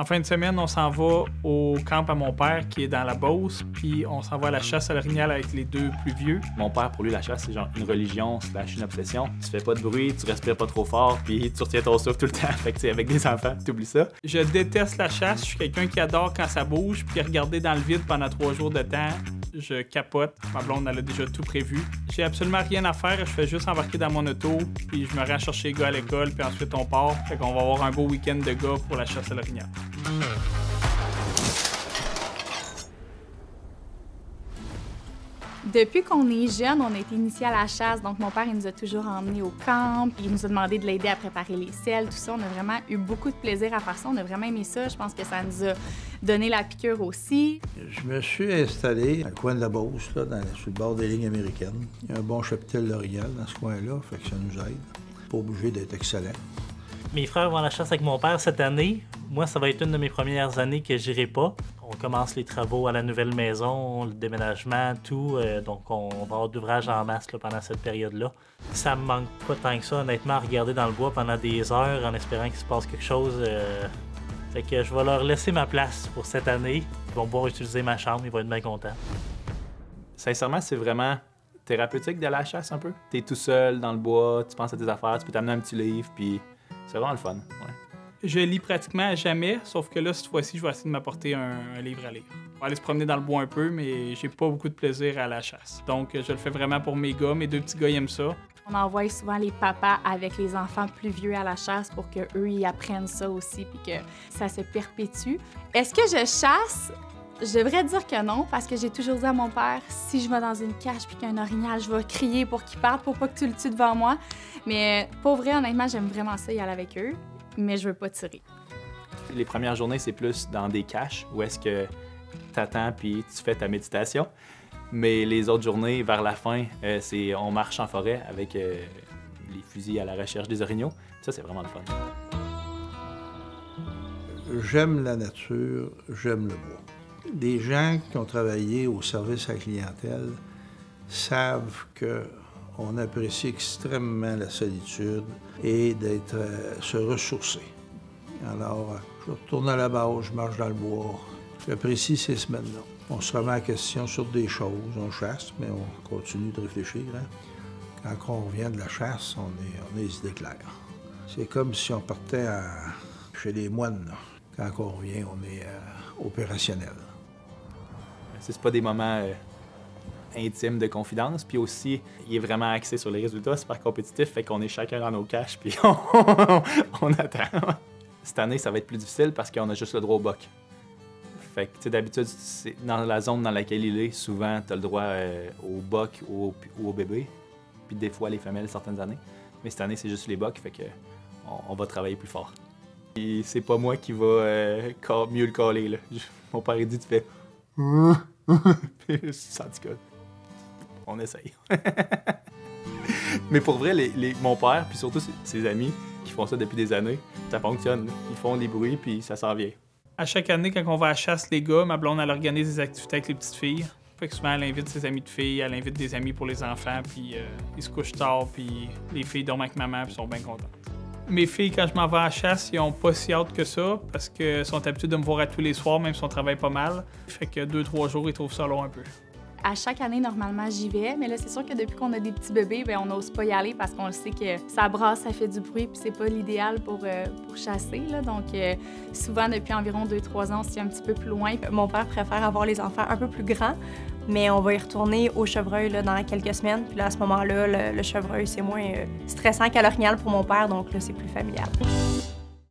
En fin de semaine, on s'en va au camp à mon père qui est dans la Beauce, puis on s'en va à la chasse à l'orignal avec les deux plus vieux. Mon père, pour lui, la chasse, c'est genre une religion / une obsession. Tu fais pas de bruit, tu respires pas trop fort, puis tu retiens ton souffle tout le temps. Fait que, tu sais, avec des enfants, t'oublies ça. Je déteste la chasse. Je suis quelqu'un qui adore quand ça bouge, puis regarder dans le vide pendant 3 jours de temps, je capote. Ma blonde, elle a déjà tout prévu. J'ai absolument rien à faire. Je fais juste embarquer dans mon auto, puis je me rends chercher les gars à l'école, puis ensuite on part. Fait qu'on va avoir un beau week-end de gars pour la chasse à l'orignal. Depuis qu'on est jeune, on a été initiés à la chasse. Donc, mon père, il nous a toujours emmenés au camp. Il nous a demandé de l'aider à préparer les selles, tout ça. On a vraiment eu beaucoup de plaisir à faire ça. On a vraiment aimé ça. Je pense que ça nous a donné la piqûre aussi. Je me suis installé dans le coin de la Beauce, là, sur le bord des lignes américaines. Il y a un bon cheptel d'orignal dans ce coin-là, fait que ça nous aide. Pas obligé d'être excellent. Mes frères vont à la chasse avec mon père cette année. Moi, ça va être une de mes premières années que j'irai pas. On commence les travaux à la nouvelle maison, le déménagement, tout. Donc, on va avoir d'ouvrages en masse là, pendant cette période-là. Ça me manque pas tant que ça, honnêtement, à regarder dans le bois pendant des heures en espérant qu'il se passe quelque chose. Fait que je vais leur laisser ma place pour cette année. Ils vont pouvoir utiliser ma chambre, ils vont être bien contents. Sincèrement, c'est vraiment thérapeutique d'aller à la chasse un peu. T'es tout seul dans le bois, tu penses à tes affaires, tu peux t'amener un petit livre, puis c'est vraiment le fun. Ouais. Je lis pratiquement jamais, sauf que là, cette fois-ci, je vais essayer de m'apporter un livre à lire. On va aller se promener dans le bois un peu, mais j'ai pas beaucoup de plaisir à la chasse. Donc, je le fais vraiment pour mes gars. Mes 2 petits gars, ils aiment ça. On envoie souvent les papas avec les enfants plus vieux à la chasse pour qu'eux, ils apprennent ça aussi puis que ça se perpétue. Est-ce que je chasse? Je devrais dire que non, parce que j'ai toujours dit à mon père, si je vais dans une cache puis qu'il y a un orignal, je vais crier pour qu'il parte, pour pas que tu le tues devant moi. Mais pour vrai, honnêtement, j'aime vraiment ça, y aller avec eux, mais je veux pas tirer. Les premières journées, c'est plus dans des caches où est-ce que t'attends puis tu fais ta méditation. Mais les autres journées, vers la fin, c'est on marche en forêt avec les fusils à la recherche des orignaux. Ça, c'est vraiment le fun. J'aime la nature, j'aime le bois. Des gens qui ont travaillé au service à la clientèle savent qu'on apprécie extrêmement la solitude et d'être se ressourcer. Alors, je retourne à la base, je marche dans le bois. J'apprécie ces semaines-là. On se remet en question sur des choses. On chasse, mais on continue de réfléchir. Hein? Quand on revient de la chasse, on a les idées claires. C'est comme si on partait chez les moines. Là. Quand on revient, on est opérationnel. C'est pas des moments intimes de confidence. Puis aussi, il est vraiment axé sur les résultats, super compétitif, fait qu'on est chacun dans nos caches, puis on attend. Cette année, ça va être plus difficile parce qu'on a juste le droit au boc. Fait que, tu sais, d'habitude, dans la zone dans laquelle il est, souvent, tu as le droit au boc ou au bébé. Puis des fois, les femelles, certaines années. Mais cette année, c'est juste les bocs, fait que on va travailler plus fort. Et c'est pas moi qui va mieux le caler, là. Mon père, il dit, tu fais... Puis, senti que on essaye. Mais pour vrai, mon père, puis surtout ses amis qui font ça depuis des années, ça fonctionne. Là. Ils font des bruits, puis ça s'en vient. À chaque année, quand on va à la chasse, les gars, ma blonde, elle organise des activités avec les petites filles. Fait que souvent, elle invite ses amis de filles, elle invite des amis pour les enfants, puis ils se couchent tard, puis les filles dorment avec maman, puis sont bien contentes. Mes filles, quand je m'en vais à la chasse, ils ont pas si hâte que ça, parce qu'elles sont habituées de me voir à tous les soirs, même si on travaille pas mal. Fait que 2-3 jours, ils trouvent ça long un peu. À chaque année, normalement, j'y vais, mais là, c'est sûr que depuis qu'on a des petits bébés, bien, on n'ose pas y aller parce qu'on le sait que ça brasse, ça fait du bruit, puis c'est pas l'idéal pour chasser, là. Donc, souvent, depuis environ 2-3 ans, c'est un petit peu plus loin. Mon père préfère avoir les enfants un peu plus grands, mais on va y retourner au chevreuil là, dans quelques semaines. Puis là, à ce moment-là, le chevreuil, c'est moins stressant qu'à l'orignal pour mon père, donc là, c'est plus familial.